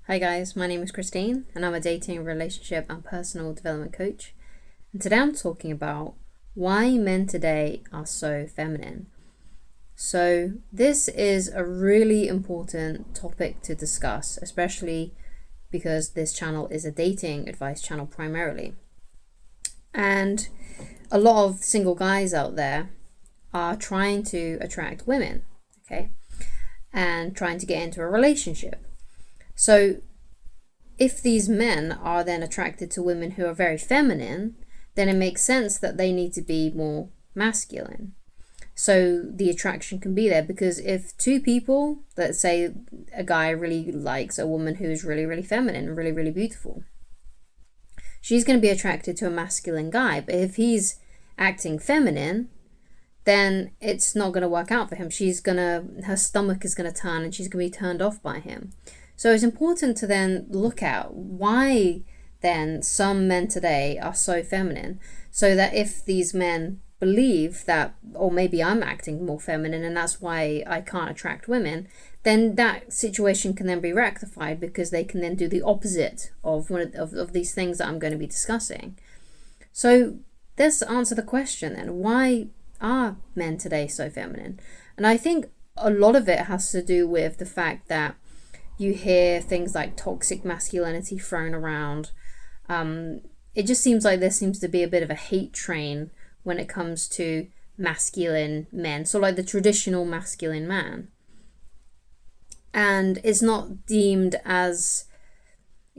Hi guys, my name is Christine and I'm a dating, relationship and personal development coach. And today I'm talking about why men today are so feminine. So this is a really important topic to discuss, especially because this channel is a dating advice channel primarily. And a lot of single guys out there are trying to attract women, okay? And trying to get into a relationship. So if these men are then attracted to women who are very feminine, then it makes sense that they need to be more masculine. So the attraction can be there, because if two people, let's say a guy really likes a woman who is really, really feminine, really, really beautiful, she's going to be attracted to a masculine guy. But if he's acting feminine, then it's not going to work out for him. Her stomach is going to turn and she's going to be turned off by him. So it's important to then look at why then some men today are so feminine, so that if these men believe that, or maybe I'm acting more feminine and that's why I can't attract women, then that situation can then be rectified, because they can then do the opposite of one of these things that I'm going to be discussing. So let's answer the question then, why are men today so feminine? And I think a lot of it has to do with the fact that you hear things like toxic masculinity thrown around. It just seems like there seems to be a bit of a hate train when it comes to masculine men, so like the traditional masculine man. And it's not deemed as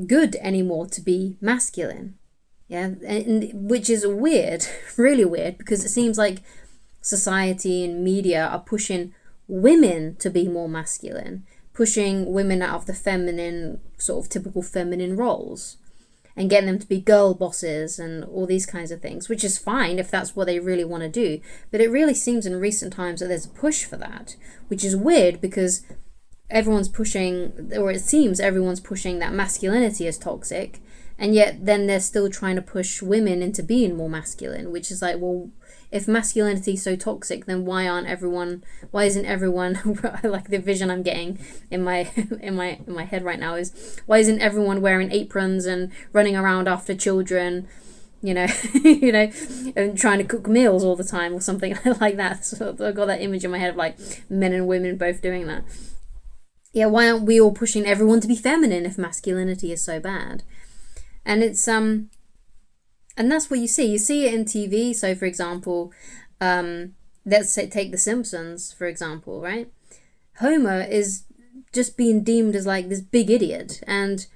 good anymore to be masculine. Yeah, and which is weird, really weird, because it seems like society and media are pushing women to be more masculine, pushing women out of the feminine, sort of typical feminine roles, and getting them to be girl bosses and all these kinds of things, which is fine if that's what they really want to do. But it really seems in recent times that there's a push for that, which is weird, because everyone's pushing, or it seems everyone's pushing that masculinity is toxic, and yet then they're still trying to push women into being more masculine, which is like, well, if masculinity is so toxic, then why isn't everyone like the vision I'm getting in my in my head right now is, why isn't everyone wearing aprons and running around after children, and trying to cook meals all the time or something like that? So I've got that image in my head of like men and women both doing that. Yeah, why aren't we all pushing everyone to be feminine if masculinity is so bad? And it's and that's what you see. You see it in TV. So, for example, let's take The Simpsons, for example, right? Homer is just being deemed as like this big idiot. And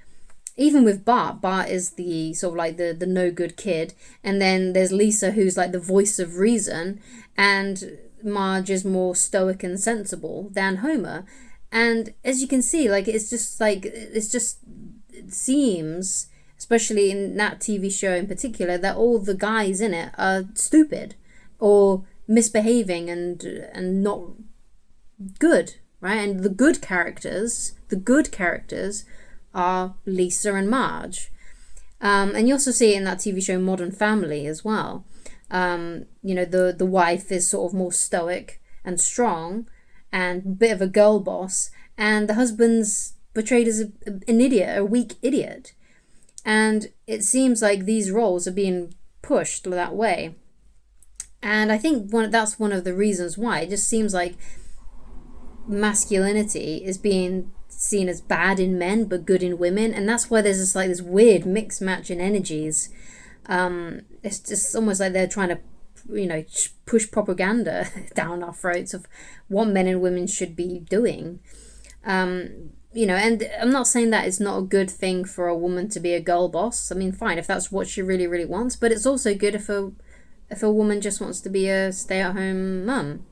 even with Bart is the sort of like the no good kid. And then there's Lisa, who's like the voice of reason. And Marge is more stoic and sensible than Homer. And as you can see, like, it seems, especially in that TV show in particular, that all the guys in it are stupid or misbehaving and not good, right? And the good characters are Lisa and Marge. And you also see it in that TV show Modern Family as well. The wife is sort of more stoic and strong and a bit of a girl boss, and the husband's portrayed as an idiot, a weak idiot. And it seems like these roles are being pushed that way. And I think that's one of the reasons why. It just seems like masculinity is being seen as bad in men but good in women. And that's why there's this weird mixed match in energies. It's just almost like they're trying to push propaganda down our throats of what men and women should be doing. And I'm not saying that it's not a good thing for a woman to be a girl boss. I mean, fine, if that's what she really, really wants. But it's also good if a woman just wants to be a stay-at-home mum,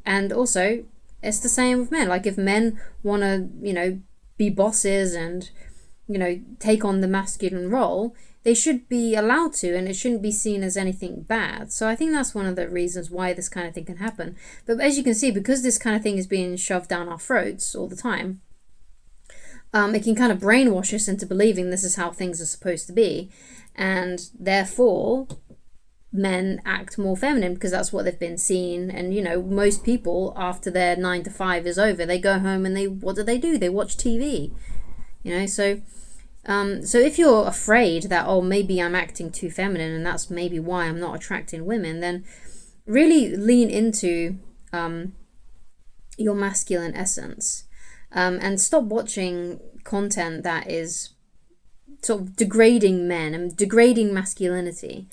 And also, it's the same with men. Like, if men want to, be bosses and, take on the masculine role, they should be allowed to, and it shouldn't be seen as anything bad. So I think that's one of the reasons why this kind of thing can happen. But as you can see, because this kind of thing is being shoved down our throats all the time, it can kind of brainwash us into believing this is how things are supposed to be. And therefore, men act more feminine because that's what they've been seen. And, most people, after their 9 to 5 is over, they go home and what do? They watch TV. So if you're afraid that, oh, maybe I'm acting too feminine and that's maybe why I'm not attracting women, then really lean into your masculine essence, and stop watching content that is sort of degrading men and degrading masculinity,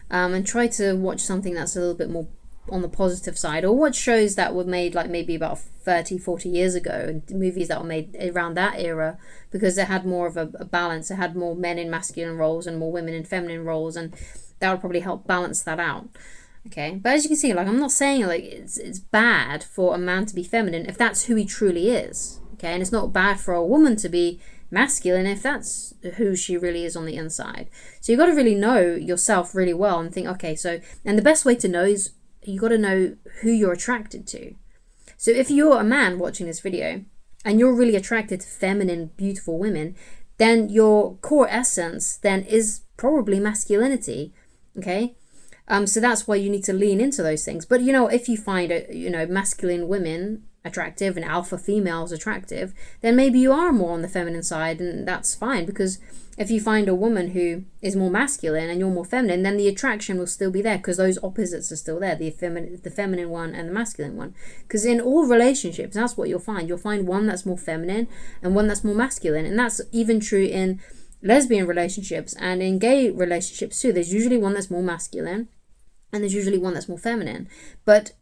and try to watch something that's a little bit more on the positive side, or watch shows that were made like maybe about 30-40 years ago, and movies that were made around that era, because it had more of a balance. It had more men in masculine roles and more women in feminine roles, and that would probably help balance that out. Okay, but as you can see, like, I'm not saying like it's bad for a man to be feminine if that's who he truly is. Okay, and it's not bad for a woman to be masculine if that's who she really is on the inside. So you got to really know yourself really well and think, okay, so, and the best way to know is you got to know who you're attracted to. So if you're a man watching this video and you're really attracted to feminine, beautiful women, then your core essence then is probably masculinity. Okay. So that's why you need to lean into those things. But if you find masculine women attractive and alpha females attractive, then maybe you are more on the feminine side, and that's fine, because if you find a woman who is more masculine and you're more feminine, then the attraction will still be there, because those opposites are still there, the feminine one and the masculine one. Because in all relationships, that's what you'll find one that's more feminine and one that's more masculine. And that's even true in lesbian relationships and in gay relationships too. There's usually one that's more masculine and there's usually one that's more feminine. But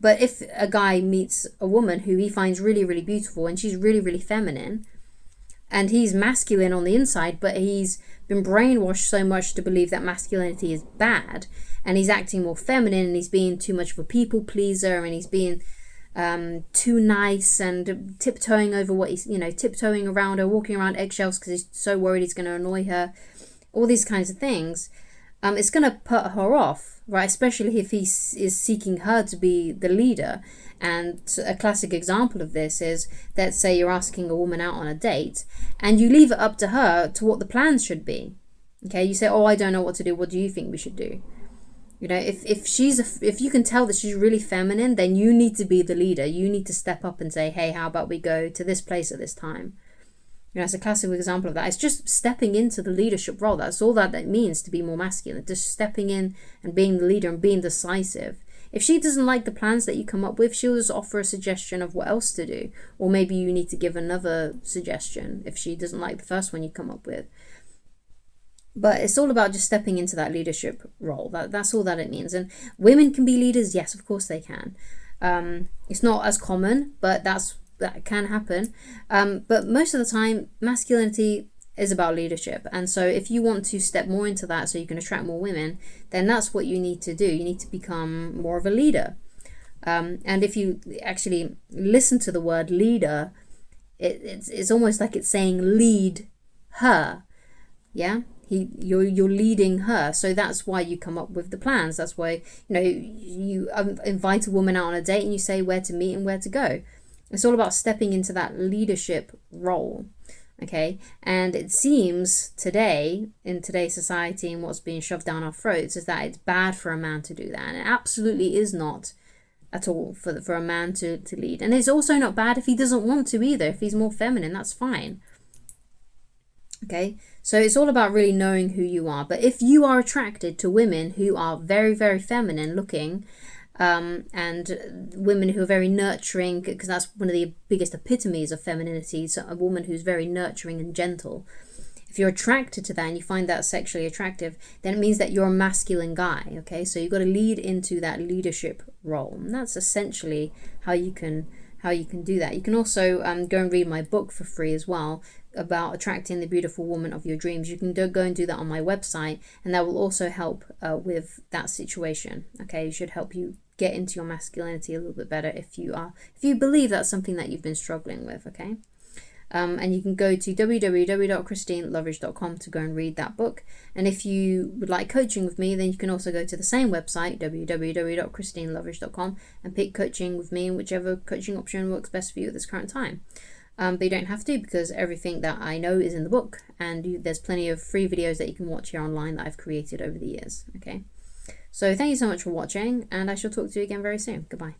if a guy meets a woman who he finds really, really beautiful and she's really, really feminine, and he's masculine on the inside, but he's been brainwashed so much to believe that masculinity is bad, and he's acting more feminine, and he's being too much of a people pleaser, and he's being too nice and tiptoeing over what he's, tiptoeing around her, walking around eggshells because he's so worried he's going to annoy her, all these kinds of things. It's going to put her off, right? Especially if he is seeking her to be the leader. And a classic example of this is that, say you're asking a woman out on a date and you leave it up to her to what the plans should be. Okay, you say, oh, I don't know what to do. What do you think we should do? If you can tell that she's really feminine, then you need to be the leader. You need to step up and say, hey, how about we go to this place at this time? It's a classic example of that. It's just stepping into the leadership role. That's all that means, to be more masculine. Just stepping in and being the leader and being decisive. If she doesn't like the plans that you come up with, she'll just offer a suggestion of what else to do. Or maybe you need to give another suggestion if she doesn't like the first one you come up with. But it's all about just stepping into that leadership role. That's all that it means. And women can be leaders. Yes, of course they can. It's not as common, but that can happen. But most of the time, masculinity is about leadership. And so if you want to step more into that so you can attract more women, then that's what you need to do. You need to become more of a leader. And if you actually listen to the word leader, it's almost like it's saying lead her. Yeah? You're leading her. So that's why you come up with the plans. That's why, you invite a woman out on a date and you say where to meet and where to go. It's all about stepping into that leadership role. Okay, and it seems today, in today's society and what's being shoved down our throats, is that it's bad for a man to do that. And it absolutely is not at all for a man to lead. And it's also not bad if he doesn't want to either. If he's more feminine, that's fine. Okay, so it's all about really knowing who you are. But if you are attracted to women who are very, very feminine looking, and women who are very nurturing, because that's one of the biggest epitomes of femininity, so a woman who's very nurturing and gentle. If you're attracted to that and you find that sexually attractive, then it means that you're a masculine guy. Okay, so you've got to lead into that leadership role, and that's essentially how you can do that. You can also go and read my book for free as well, about attracting the beautiful woman of your dreams. You can go and do that on my website, and that will also help with that situation. Okay, it should help you get into your masculinity a little bit better if you believe that's something that you've been struggling with. Okay, and you can go to www.christineloveridge.com to go and read that book. And if you would like coaching with me, then you can also go to the same website, www.christineloveridge.com, and pick coaching with me, and whichever coaching option works best for you at this current time. But you don't have to, because everything that I know is in the book, and there's plenty of free videos that you can watch here online that I've created over the years. Okay, so thank you so much for watching, and I shall talk to you again very soon. Goodbye.